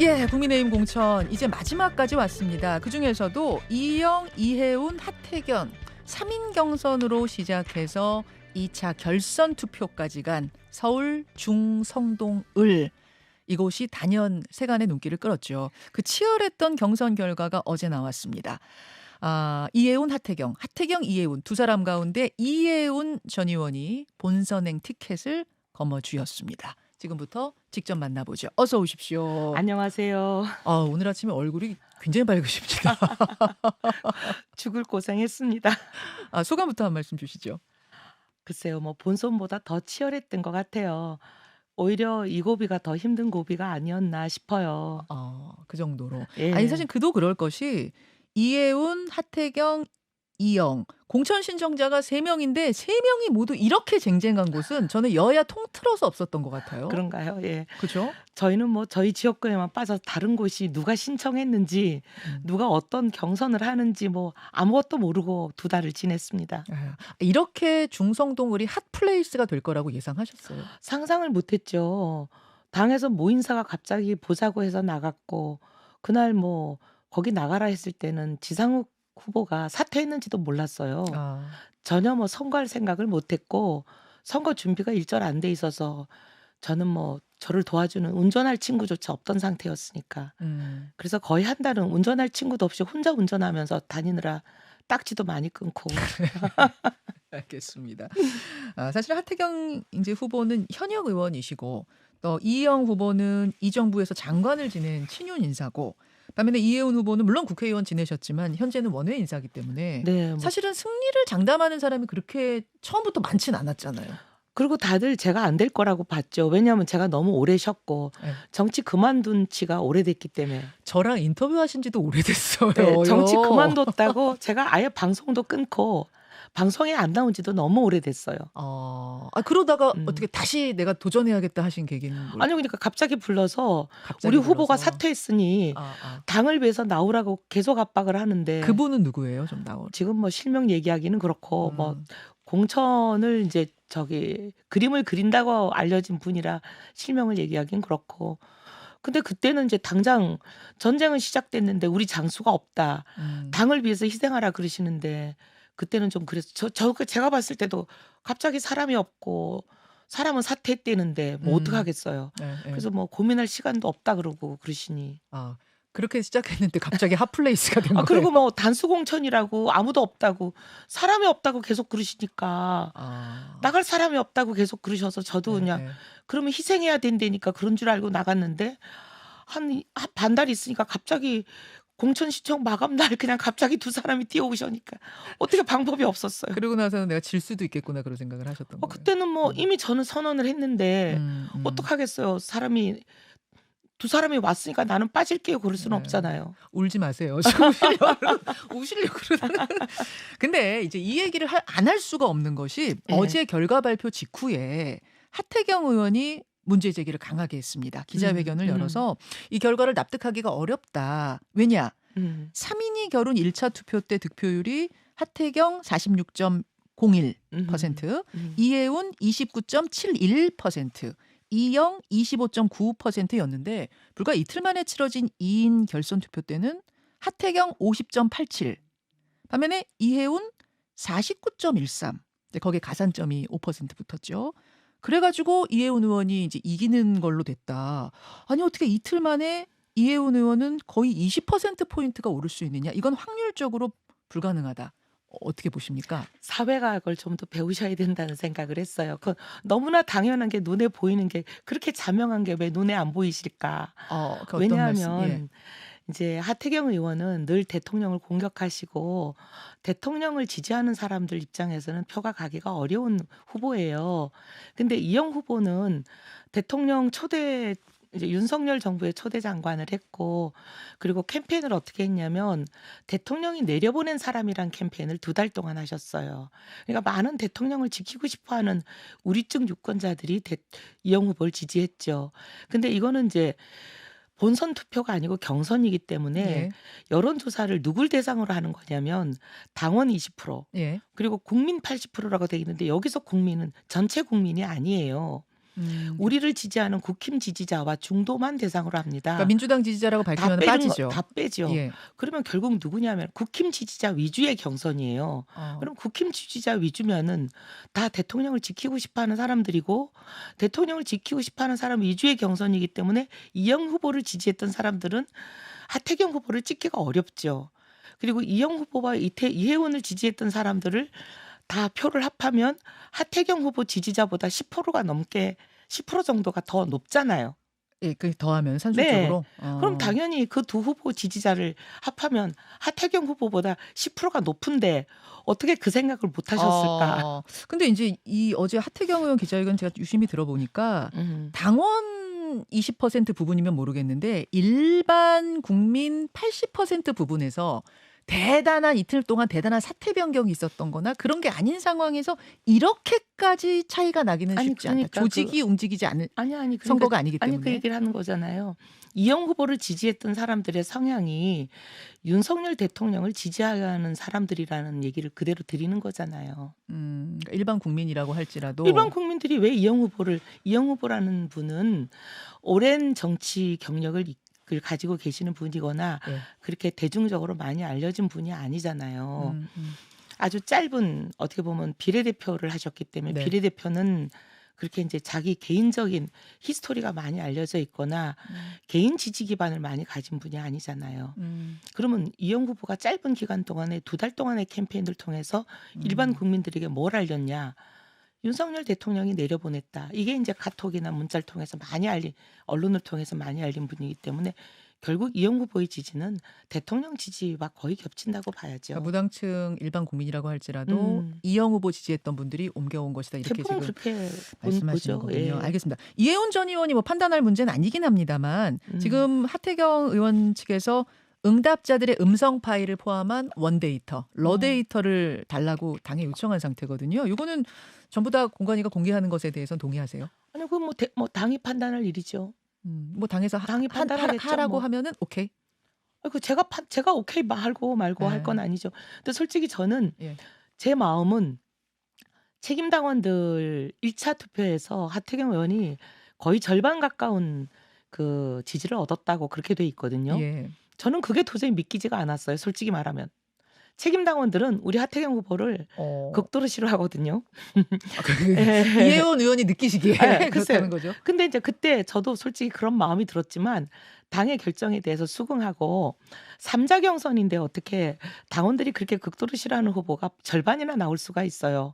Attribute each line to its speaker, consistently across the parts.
Speaker 1: 예, 국민의힘 공천 이제 마지막까지 왔습니다. 그중에서도 이영, 이혜훈, 하태경 3인 경선으로 시작해서 2차 결선 투표까지 간 서울 중성동 을 이곳이 단연 세간의 눈길을 끌었죠. 그 치열했던 경선 결과가 어제 나왔습니다. 이혜훈, 하태경, 하태경, 이혜훈 두 사람 가운데 이혜훈 전 의원이 본선행 티켓을 거머쥐었습니다. 지금부터 직접 만나보죠. 어서 오십시오.
Speaker 2: 안녕하세요.
Speaker 1: 오늘 아침에 얼굴이 굉장히 밝으십니다.
Speaker 2: 죽을 고생했습니다.
Speaker 1: 소감부터 한 말씀 주시죠.
Speaker 2: 글쎄요, 뭐 본선보다 더 치열했던 것 같아요. 오히려 이 고비가 더 힘든 고비가 아니었나 싶어요.
Speaker 1: 그 정도로.
Speaker 2: 예.
Speaker 1: 아니 사실 그도 그럴 것이 이혜훈, 하태경, 이영 공천 신청자가 3명인데 3명이 모두 이렇게 쟁쟁한 곳은 저는 여야 통틀어서 없었던 것 같아요.
Speaker 2: 그런가요? 예.
Speaker 1: 그렇죠?
Speaker 2: 저희는 뭐 저희 지역구에만 빠져서 다른 곳이 누가 신청했는지, 누가 어떤 경선을 하는지 뭐 아무것도 모르고 2달을 지냈습니다.
Speaker 1: 이렇게 중성동을이 핫플레이스가 될 거라고 예상하셨어요?
Speaker 2: 상상을 못했죠. 당에서 모 인사가 갑자기 보자고 해서 나갔고, 그날 뭐 거기 나가라 했을 때는 지상욱 후보가 사퇴했는지도 몰랐어요. 전혀 뭐 선거할 생각을 못했고, 선거 준비가 일절 안 돼 있어서 저는 뭐 저를 도와주는 운전할 친구조차 없던 상태였으니까. 그래서 거의 한 달은 운전할 친구도 없이 혼자 운전하면서 다니느라 딱지도 많이 끊고.
Speaker 1: 알겠습니다. 사실 하태경 이제 후보는 현역 의원이시고 또 이영 후보는 이 정부에서 장관을 지낸 친윤 인사고 반면에 이혜훈 후보는 물론 국회의원 지내셨지만 현재는 원외 인사이기 때문에
Speaker 2: 네, 뭐
Speaker 1: 사실은 승리를 장담하는 사람이 그렇게 처음부터 많진 않았잖아요.
Speaker 2: 그리고 다들 제가 안 될 거라고 봤죠. 왜냐하면 제가 너무 오래 쉬었고
Speaker 1: 네.
Speaker 2: 정치 그만둔 지가 오래됐기 때문에.
Speaker 1: 저랑 인터뷰하신 지도 오래됐어요.
Speaker 2: 네, 정치 그만뒀다고 제가 아예 방송도 끊고 방송에 안 나온 지도 너무 오래됐어요.
Speaker 1: 그러다가 어떻게 다시 내가 도전해야겠다 하신 계기는 뭘까요?
Speaker 2: 아니요, 그러니까 갑자기 불러서
Speaker 1: 갑자기
Speaker 2: 우리 후보가
Speaker 1: 불러서.
Speaker 2: 사퇴했으니 당을 위해서 나오라고 계속 압박을 하는데
Speaker 1: 그분은 누구예요? 좀 나올.
Speaker 2: 지금 뭐 실명 얘기하기는 그렇고 뭐 공천을 이제 그림을 그린다고 알려진 분이라 실명을 얘기하기는 그렇고. 근데 그때는 이제 당장 전쟁은 시작됐는데 우리 장수가 없다. 당을 위해서 희생하라 그러시는데 그때는 좀 그래서 제가 봤을 때도 갑자기 사람이 없고 사람은 사퇴했대는데 뭐 어떡하겠어요.
Speaker 1: 네.
Speaker 2: 그래서 뭐 고민할 시간도 없다 그러고 그러시니.
Speaker 1: 그렇게 시작했는데 갑자기 핫플레이스가 된 거예요.
Speaker 2: 그리고 뭐 단수공천이라고 아무도 없다고 사람이 없다고 계속 그러시니까 나갈 사람이 없다고 계속 그러셔서 저도 그냥 그러면 희생해야 된다니까 그런 줄 알고 나갔는데 한 반달 있으니까 갑자기 공천 신청 마감 날 그냥 갑자기 2사람이 뛰어오시니까 어떻게 방법이 없었어요.
Speaker 1: 그러고 나서는 내가 질 수도 있겠구나 그런 생각을 하셨던 거예요.
Speaker 2: 그때는 뭐 이미 저는 선언을 했는데 어떡하겠어요. 2사람이 왔으니까 나는 빠질게요. 그럴 수는 없잖아요.
Speaker 1: 울지 마세요. 지금 우시려고 그러는. 근데 이제 이 얘기를 안 할 수가 없는 것이 어제 결과 발표 직후에 하태경 의원이 문제 제기를 강하게 했습니다. 기자회견을 열어서 이 결과를 납득하기가 어렵다. 왜냐? 3인이 겨룬 1차 투표 때 득표율이 하태경 46.01%, 이혜훈 29.71%, 이영 25.95%였는데 불과 이틀 만에 치러진 2인 결선 투표 때는 하태경 50.87, 반면에 이혜훈 49.13. 거기에 가산점이 5% 붙었죠. 그래가지고 이혜훈 의원이 이제 이기는 걸로 됐다. 아니 어떻게 이틀 만에 이혜훈 의원은 거의 20%포인트가 오를 수 있느냐. 이건 확률적으로 불가능하다. 어떻게 보십니까?
Speaker 2: 사회가 그걸 좀 더 배우셔야 된다는 생각을 했어요. 너무나 당연한 게 눈에 보이는 게 그렇게 자명한 게 왜 눈에 안 보이실까? 왜냐하면 이제 하태경 의원은 늘 대통령을 공격하시고 대통령을 지지하는 사람들 입장에서는 표가 가기가 어려운 후보예요. 근데 이영 후보는 대통령 초대 이제 윤석열 정부의 초대 장관을 했고 그리고 캠페인을 어떻게 했냐면 대통령이 내려보낸 사람이란 캠페인을 2달 동안 하셨어요. 그러니까 많은 대통령을 지키고 싶어하는 우리쪽 유권자들이 이영 후보를 지지했죠. 근데 이거는 이제 본선 투표가 아니고 경선이기 때문에 여론조사를 누굴 대상으로 하는 거냐면 당원 20%, 그리고 국민 80%라고 돼 있는데 여기서 국민은 전체 국민이 아니에요. 우리를 지지하는 국힘 지지자와 중도만 대상으로 합니다.
Speaker 1: 그러니까 민주당 지지자라고 밝히면 빠지죠.
Speaker 2: 다 빼죠.
Speaker 1: 예.
Speaker 2: 그러면 결국 누구냐면 국힘 지지자 위주의 경선이에요. 그럼 국힘 지지자 위주면은 다 대통령을 지키고 싶어하는 사람들이고 대통령을 지키고 싶어하는 사람 위주의 경선이기 때문에 이영 후보를 지지했던 사람들은 하태경 후보를 찍기가 어렵죠. 그리고 이영 후보와 이혜원을 지지했던 사람들을 다 표를 합하면 하태경 후보 지지자보다 10%가 넘게 10% 정도가 더 높잖아요.
Speaker 1: 예, 그 더하면 산술적으로.
Speaker 2: 네. 그럼 당연히 그 두 후보 지지자를 합하면 하태경 후보보다 10%가 높은데 어떻게 그 생각을 못 하셨을까?
Speaker 1: 근데 이제 이 어제 하태경 의원 기자회견 제가 유심히 들어보니까 당원 20% 부분이면 모르겠는데 일반 국민 80% 부분에서 대단한 이틀 동안 대단한 사태 변경이 있었던 거나 그런 게 아닌 상황에서 이렇게까지 차이가 나기는 쉽지 않다. 조직이 움직이지 않을
Speaker 2: 그러니까,
Speaker 1: 선거가 아니기 때문에.
Speaker 2: 그 얘기를 하는 거잖아요. 이영 후보를 지지했던 사람들의 성향이 윤석열 대통령을 지지하는 사람들이라는 얘기를 그대로 드리는 거잖아요.
Speaker 1: 그러니까 일반 국민이라고 할지라도.
Speaker 2: 일반 국민들이 왜 이영 후보라는 분은 오랜 정치 경력을 가지고 계시는 분이거나 그렇게 대중적으로 많이 알려진 분이 아니잖아요. 아주 짧은 어떻게 보면 비례대표를 하셨기 때문에 비례대표는 그렇게 이제 자기 개인적인 히스토리가 많이 알려져 있거나 개인 지지 기반을 많이 가진 분이 아니잖아요. 그러면 이영 후보가 짧은 기간 동안에 2달 동안의 캠페인을 통해서 일반 국민들에게 뭘 알렸냐? 윤석열 대통령이 내려보냈다. 이게 이제 카톡이나 문자를 통해서 언론을 통해서 많이 알린 분이기 때문에 결국 이영 후보의 지지는 대통령 지지와 거의 겹친다고 봐야죠.
Speaker 1: 그러니까 무당층 일반 국민이라고 할지라도 이영 후보 지지했던 분들이 옮겨온 것이다. 이렇게 지금
Speaker 2: 그렇게
Speaker 1: 말씀하시는 거군요. 알겠습니다. 이혜훈 전 의원이 뭐 판단할 문제는 아니긴 합니다만 지금 하태경 의원 측에서 응답자들의 음성 파일을 포함한 원데이터, 러데이터를 달라고 당에 요청한 상태거든요. 이거는 전부 다 공관위가 공개하는 것에 대해서는 동의하세요?
Speaker 2: 아니 그건 뭐 당이 판단할 일이죠.
Speaker 1: 뭐 당에서
Speaker 2: 당이 판단하겠죠.
Speaker 1: 하라고
Speaker 2: 뭐.
Speaker 1: 하면은 오케이.
Speaker 2: 그 제가 오케이 말고 할 건 아니죠. 근데 솔직히 저는 제 마음은 책임 당원들 1차 투표에서 하태경 의원이 거의 절반 가까운 그 지지를 얻었다고 그렇게 돼 있거든요. 저는 그게 도저히 믿기지가 않았어요. 솔직히 말하면. 책임 당원들은 우리 하태경 후보를 극도로 싫어하거든요.
Speaker 1: 이혜원 의원이 느끼시기에 그렇다는 거죠.
Speaker 2: 근데 이제 그때 저도 솔직히 그런 마음이 들었지만 당의 결정에 대해서 수긍하고 3자 경선인데 어떻게 당원들이 그렇게 극도로 싫어하는 후보가 절반이나 나올 수가 있어요.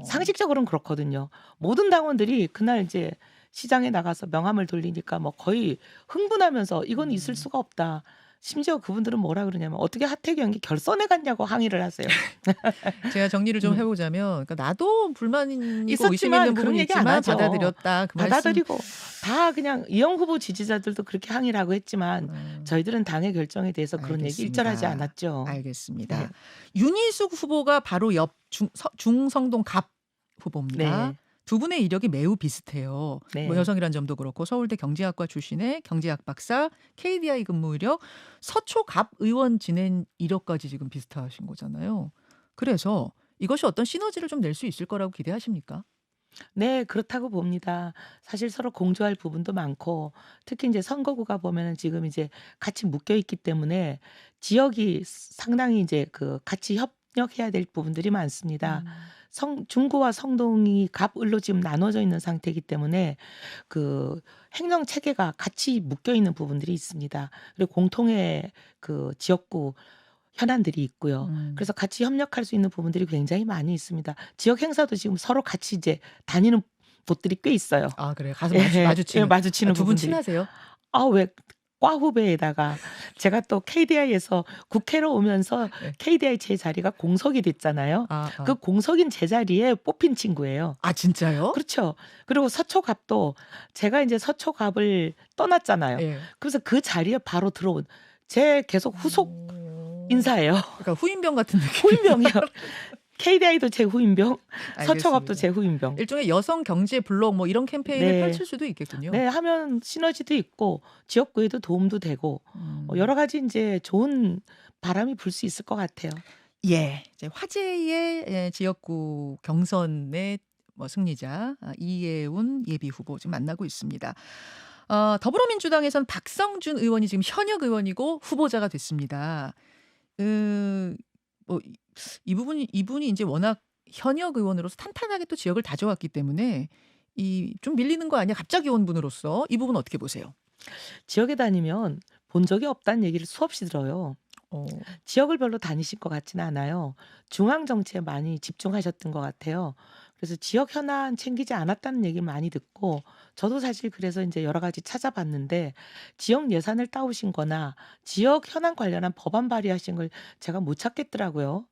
Speaker 2: 상식적으로는 그렇거든요. 모든 당원들이 그날 이제 시장에 나가서 명함을 돌리니까 뭐 거의 흥분하면서 이건 있을 수가 없다. 심지어 그분들은 뭐라 그러냐면 어떻게 하태경이 결선에 갔냐고 항의를 하세요.
Speaker 1: 제가 정리를 좀 해보자면 그러니까 나도 불만이고 의심 있는 부분이 있지만 받아들였다. 그
Speaker 2: 받아들이고 다 그냥 이영 후보 지지자들도 그렇게 항의를 하고 했지만 저희들은 당의 결정에 대해서 그런 얘기 일절하지 않았죠.
Speaker 1: 알겠습니다. 윤희숙 후보가 바로 옆 중성동 갑 후보입니다. 두 분의 이력이 매우 비슷해요. 뭐 여성이란 점도 그렇고 서울대 경제학과 출신의 경제학 박사, KDI 근무 이력, 서초갑 의원 지낸 이력까지 지금 비슷하신 거잖아요. 그래서 이것이 어떤 시너지를 좀 낼 수 있을 거라고 기대하십니까?
Speaker 2: 네, 그렇다고 봅니다. 사실 서로 공조할 부분도 많고 특히 이제 선거구가 보면은 지금 이제 같이 묶여 있기 때문에 지역이 상당히 이제 그 같이 협력해야 될 부분들이 많습니다. 중구와 성동이 갑을로 지금 나눠져 있는 상태이기 때문에 그 행정 체계가 같이 묶여 있는 부분들이 있습니다. 그리고 공통의 그 지역구 현안들이 있고요. 그래서 같이 협력할 수 있는 부분들이 굉장히 많이 있습니다. 지역 행사도 지금 서로 같이 이제 다니는 곳들이 꽤 있어요.
Speaker 1: 아, 그래요? 가서 마주치는
Speaker 2: 두 분
Speaker 1: 친하세요?
Speaker 2: 왜 과 후배에다가 제가 또 KDI에서 국회로 오면서 KDI 제 자리가 공석이 됐잖아요. 그 공석인 제 자리에 뽑힌 친구예요.
Speaker 1: 아, 진짜요?
Speaker 2: 그렇죠. 그리고 서초갑도 제가 이제 서초갑을 떠났잖아요. 그래서 그 자리에 바로 들어온 제 계속 후속 인사예요.
Speaker 1: 그러니까 후임병 같은 느낌.
Speaker 2: 후임병이요. KDI도 제 후임병, 서초갑도 제 후임병.
Speaker 1: 일종의 여성 경제 블록 뭐 이런 캠페인을 펼칠 수도 있겠군요.
Speaker 2: 네, 하면 시너지도 있고 지역구에도 도움도 되고 여러 가지 이제 좋은 바람이 불 수 있을 것 같아요.
Speaker 1: 이제 화제의 지역구 경선에 뭐 승리자 이해운 예비후보 지금 만나고 있습니다. 더불어민주당에서는 박성준 의원이 지금 현역 의원이고 후보자가 됐습니다. 뭐 이분이 이제 워낙 현역 의원으로서 탄탄하게 또 지역을 다져왔기 때문에 좀 밀리는 거 아니야? 갑자기 온 분으로서 이 부분 어떻게 보세요?
Speaker 2: 지역에 다니면 본 적이 없다는 얘기를 수없이 들어요. 지역을 별로 다니실 것 같지는 않아요. 중앙 정치에 많이 집중하셨던 것 같아요. 그래서 지역 현안 챙기지 않았다는 얘기를 많이 듣고 저도 사실 그래서 이제 여러 가지 찾아봤는데 지역 예산을 따오신 거나 지역 현안 관련한 법안 발의하신 걸 제가 못 찾겠더라고요.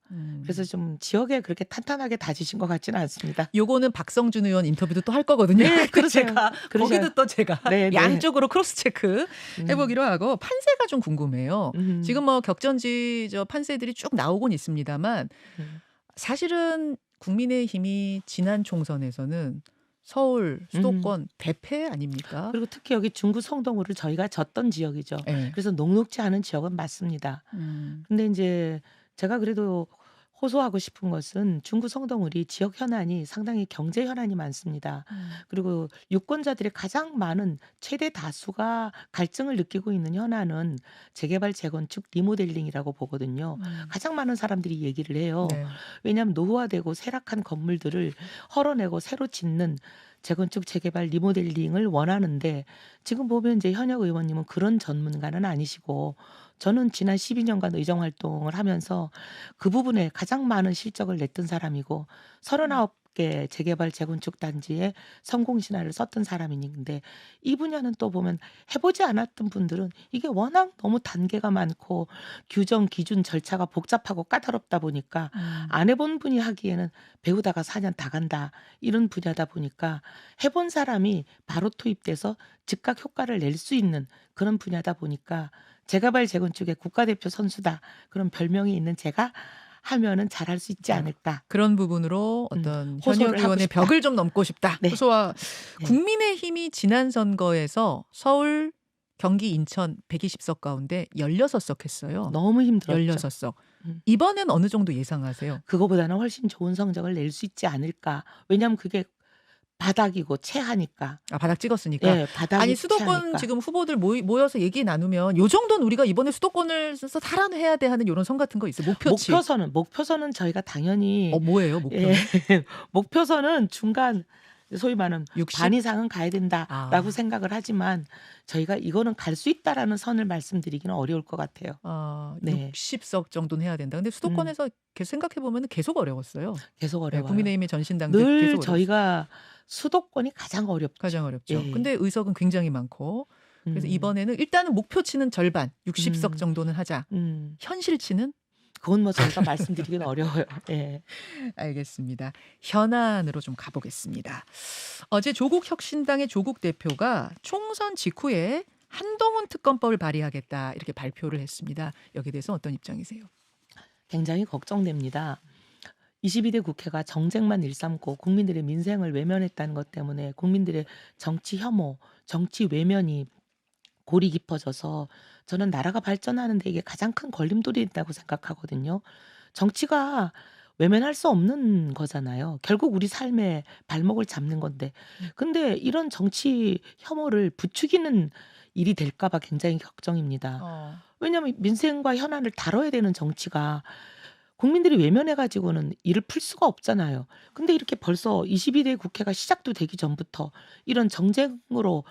Speaker 2: 그래서 좀 지역에 그렇게 탄탄하게 다지신 것 같지는 않습니다.
Speaker 1: 요거는 박성준 의원 인터뷰도 또 할 거거든요.
Speaker 2: 네, 그러세요.
Speaker 1: 거기도 또 제가
Speaker 2: 네, 네.
Speaker 1: 양쪽으로 크로스 체크 해보기로 하고 판세가 좀 궁금해요. 지금 뭐 격전지 판세들이 쭉 나오곤 있습니다만 사실은 국민의힘이 지난 총선에서는 서울 수도권 대패 아닙니까?
Speaker 2: 그리고 특히 여기 중구 성동구를 저희가 졌던 지역이죠.
Speaker 1: 네.
Speaker 2: 그래서 녹록지 않은 지역은 맞습니다. 근데 이제 제가 그래도 호소하고 싶은 것은 중구 성동구리 지역 현안이 상당히 경제 현안이 많습니다. 그리고 유권자들이 가장 많은 최대 다수가 갈증을 느끼고 있는 현안은 재개발, 재건축, 리모델링이라고 보거든요. 가장 많은 사람들이 얘기를 해요.
Speaker 1: 네.
Speaker 2: 왜냐하면 노후화되고 쇠락한 건물들을 헐어내고 새로 짓는 재건축, 재개발, 리모델링을 원하는데 지금 보면 이제 현역 의원님은 그런 전문가는 아니시고 저는 지난 12년간 의정 활동을 하면서 그 부분에 가장 많은 실적을 냈던 사람이고 39개 재개발 재건축 단지에 성공 신화를 썼던 사람인데 이 분야는 또 보면 해보지 않았던 분들은 이게 워낙 너무 단계가 많고 규정 기준 절차가 복잡하고 까다롭다 보니까 안 해본 분이 하기에는 배우다가 4년 다 간다 이런 분야다 보니까 해본 사람이 바로 투입돼서 즉각 효과를 낼 수 있는 그런 분야다 보니까 재개발 재건축의 국가대표 선수다 그런 별명이 있는 제가 하면은 잘할 수 있지 않을까.
Speaker 1: 그런 부분으로 어떤 현역
Speaker 2: 호소를 하고
Speaker 1: 의원의
Speaker 2: 싶다.
Speaker 1: 벽을 좀 넘고 싶다.
Speaker 2: 네.
Speaker 1: 호소와
Speaker 2: 네.
Speaker 1: 국민의힘이 지난 선거에서 서울, 경기, 인천 120석 가운데 16석 했어요.
Speaker 2: 너무 힘들었죠.
Speaker 1: 16석. 이번엔 어느 정도 예상하세요?
Speaker 2: 그거보다는 훨씬 좋은 성적을 낼 수 있지 않을까. 왜냐하면 그게 바닥이고 체하니까.
Speaker 1: 바닥 찍었으니까.
Speaker 2: 예, 바닥이
Speaker 1: 아니 수도권
Speaker 2: 체하니까.
Speaker 1: 지금 후보들 모여서 얘기 나누면 요 정도는 우리가 이번에 수도권을 달아내야 돼 하는 이런 선 같은 거 있어요. 목표치.
Speaker 2: 목표선은 저희가 당연히
Speaker 1: 뭐예요, 목표?
Speaker 2: 예, 목표선은 중간 소위 말하는
Speaker 1: 60?
Speaker 2: 반 이상은 가야 된다라고 생각을 하지만 저희가 이거는 갈 수 있다라는 선을 말씀드리기는 어려울 것 같아요. 네.
Speaker 1: 60석 정도는 해야 된다. 근데 수도권에서 계속 생각해 보면 계속 어려웠어요.
Speaker 2: 계속 어려워요.
Speaker 1: 국민의힘의 전신당들
Speaker 2: 늘
Speaker 1: 계속
Speaker 2: 저희가 수도권이 가장 어렵죠.
Speaker 1: 가장 어렵죠.
Speaker 2: 예.
Speaker 1: 근데 의석은 굉장히 많고 그래서 이번에는 일단은 목표치는 절반 60석 정도는 하자. 현실치는?
Speaker 2: 그건 뭐 저희가 말씀드리기는 어려워요. 예.
Speaker 1: 알겠습니다. 현안으로 좀 가보겠습니다. 어제 조국 혁신당의 조국 대표가 총선 직후에 한동훈 특검법을 발의하겠다 이렇게 발표를 했습니다. 여기에 대해서 어떤 입장이세요?
Speaker 2: 굉장히 걱정됩니다. 22대 국회가 정쟁만 일삼고 국민들의 민생을 외면했다는 것 때문에 국민들의 정치 혐오, 정치 외면이 골이 깊어져서 저는 나라가 발전하는데 이게 가장 큰 걸림돌이 있다고 생각하거든요. 정치가 외면할 수 없는 거잖아요. 결국 우리 삶의 발목을 잡는 건데. 근데 이런 정치 혐오를 부추기는 일이 될까 봐 굉장히 걱정입니다. 왜냐하면 민생과 현안을 다뤄야 되는 정치가 국민들이 외면해가지고는 일을 풀 수가 없잖아요. 근데 이렇게 벌써 22대 국회가 시작도 되기 전부터 이런 정쟁으로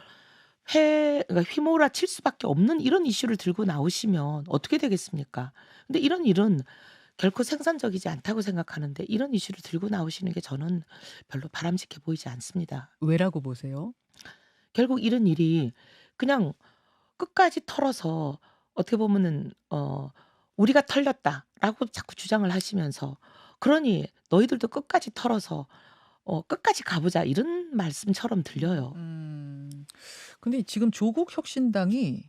Speaker 2: 그러니까 휘몰아칠 수밖에 없는 이런 이슈를 들고 나오시면 어떻게 되겠습니까? 근데 이런 일은 결코 생산적이지 않다고 생각하는데 이런 이슈를 들고 나오시는 게 저는 별로 바람직해 보이지 않습니다.
Speaker 1: 왜라고 보세요?
Speaker 2: 결국 이런 일이 그냥 끝까지 털어서 어떻게 보면은 우리가 털렸다라고 자꾸 주장을 하시면서 그러니 너희들도 끝까지 털어서 끝까지 가보자 이런 말씀처럼 들려요.
Speaker 1: 근데 지금 조국 혁신당이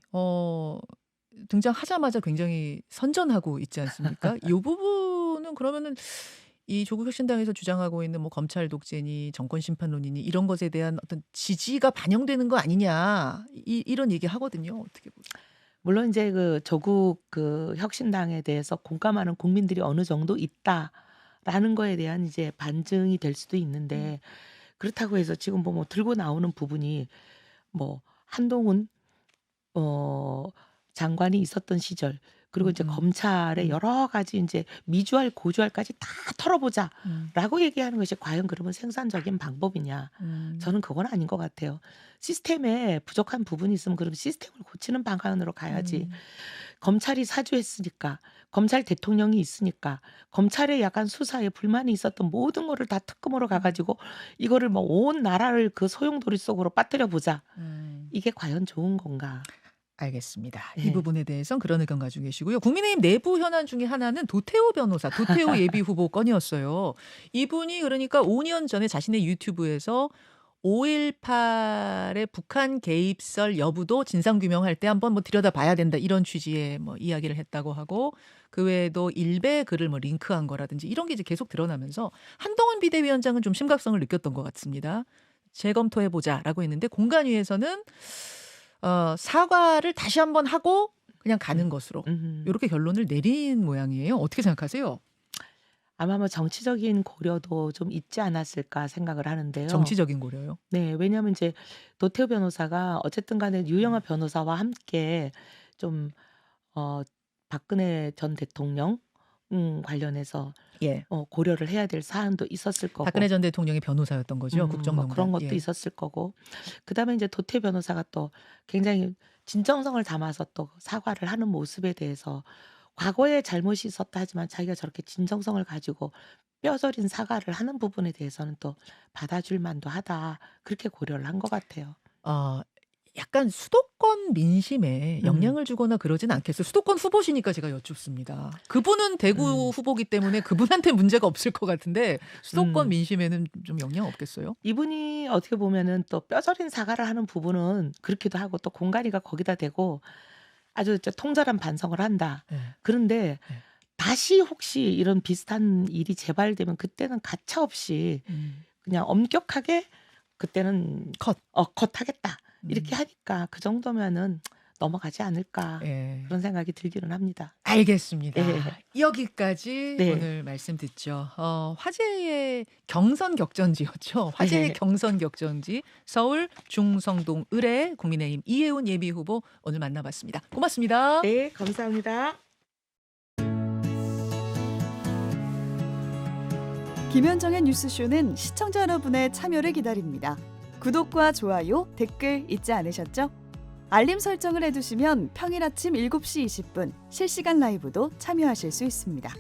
Speaker 1: 등장하자마자 굉장히 선전하고 있지 않습니까? 이 부분은 그러면은 이 조국 혁신당에서 주장하고 있는 뭐 검찰 독재니 정권 심판론이니 이런 것에 대한 어떤 지지가 반영되는 거 아니냐 이런 얘기 하거든요. 어떻게 보세요?
Speaker 2: 물론 이제 그 조국 그 혁신당에 대해서 공감하는 국민들이 어느 정도 있다라는 거에 대한 이제 반증이 될 수도 있는데 그렇다고 해서 지금 뭐 들고 나오는 부분이 뭐 한동훈 장관이 있었던 시절, 그리고 이제 검찰의 여러 가지 이제 미주알 고주알까지 다 털어보자라고 얘기하는 것이 과연 그러면 생산적인 방법이냐? 저는 그건 아닌 것 같아요. 시스템에 부족한 부분이 있으면 그럼 시스템을 고치는 방안으로 가야지. 검찰이 사주했으니까, 검찰 대통령이 있으니까, 검찰의 약간 수사에 불만이 있었던 모든 거를 다 특검으로 가가지고 이거를 뭐 온 나라를 그 소용돌이 속으로 빠뜨려 보자. 이게 과연 좋은 건가?
Speaker 1: 알겠습니다. 이
Speaker 2: 네.
Speaker 1: 부분에 대해서는 그런 의견 가지고 계시고요. 국민의힘 내부 현안 중에 하나는 도태우 변호사, 도태우 예비 후보 건이었어요. 이분이 그러니까 5년 전에 자신의 유튜브에서 5.18의 북한 개입설 여부도 진상규명할 때 한번 뭐 들여다봐야 된다 이런 취지의 뭐 이야기를 했다고 하고, 그 외에도 일베 글을 뭐 링크한 거라든지 이런 게 이제 계속 드러나면서 한동훈 비대위원장은 좀 심각성을 느꼈던 것 같습니다. 재검토해보자라고 했는데 공관위에서는 사과를 다시 한번 하고 그냥 가는 것으로 이렇게 결론을 내린 모양이에요. 어떻게 생각하세요?
Speaker 2: 아마 뭐 정치적인 고려도 좀 있지 않았을까 생각을 하는데요.
Speaker 1: 정치적인 고려요?
Speaker 2: 네, 왜냐하면 이제 도태우 변호사가 어쨌든 간에 유영하 변호사와 함께 좀 박근혜 전 대통령 관련해서
Speaker 1: 예.
Speaker 2: 고려를 해야 될 사안도 있었을 거고,
Speaker 1: 박근혜 전 대통령의 변호사였던 거죠.
Speaker 2: 뭐
Speaker 1: 국정농단.
Speaker 2: 그런 것도
Speaker 1: 예.
Speaker 2: 있었을 거고, 그다음에 이제 도태우 변호사가 또 굉장히 진정성을 담아서 또 사과를 하는 모습에 대해서 과거에 잘못이 있었다 하지만 자기가 저렇게 진정성을 가지고 뼈저린 사과를 하는 부분에 대해서는 또 받아줄 만도 하다, 그렇게 고려를 한 것 같아요.
Speaker 1: 약간 수도권 민심에
Speaker 2: 음.
Speaker 1: 영향을 주거나 그러진 않겠어요. 수도권 후보시니까 제가 여쭙습니다. 그분은 대구 후보기 때문에 그분한테 문제가 없을 것 같은데 수도권
Speaker 2: 음.
Speaker 1: 민심에는 좀 영향 없겠어요?
Speaker 2: 이분이 어떻게 보면은 또 뼈저린 사과를 하는 부분은 그렇기도 하고, 또 공간이가 거기다 대고 아주 통절한 반성을 한다.
Speaker 1: 네.
Speaker 2: 그런데
Speaker 1: 네.
Speaker 2: 다시 혹시 이런 비슷한 일이 재발되면 그때는 가차없이 그냥 엄격하게 그때는 컷하겠다. 이렇게 하니까 그 정도면은 넘어가지 않을까,
Speaker 1: 예.
Speaker 2: 그런 생각이 들기는 합니다.
Speaker 1: 알겠습니다.
Speaker 2: 예.
Speaker 1: 여기까지
Speaker 2: 네.
Speaker 1: 오늘 말씀 듣죠. 화제의 경선 격전지였죠. 화제의
Speaker 2: 네.
Speaker 1: 경선 격전지 서울 중성동 의뢰 국민의힘 이혜훈 예비 후보 오늘 만나봤습니다. 고맙습니다.
Speaker 2: 네, 감사합니다.
Speaker 3: 김현정의 뉴스쇼는 시청자 여러분의 참여를 기다립니다. 구독과 좋아요, 댓글 잊지 않으셨죠? 알림 설정을 해두시면 평일 아침 7시 20분 실시간 라이브도 참여하실 수 있습니다.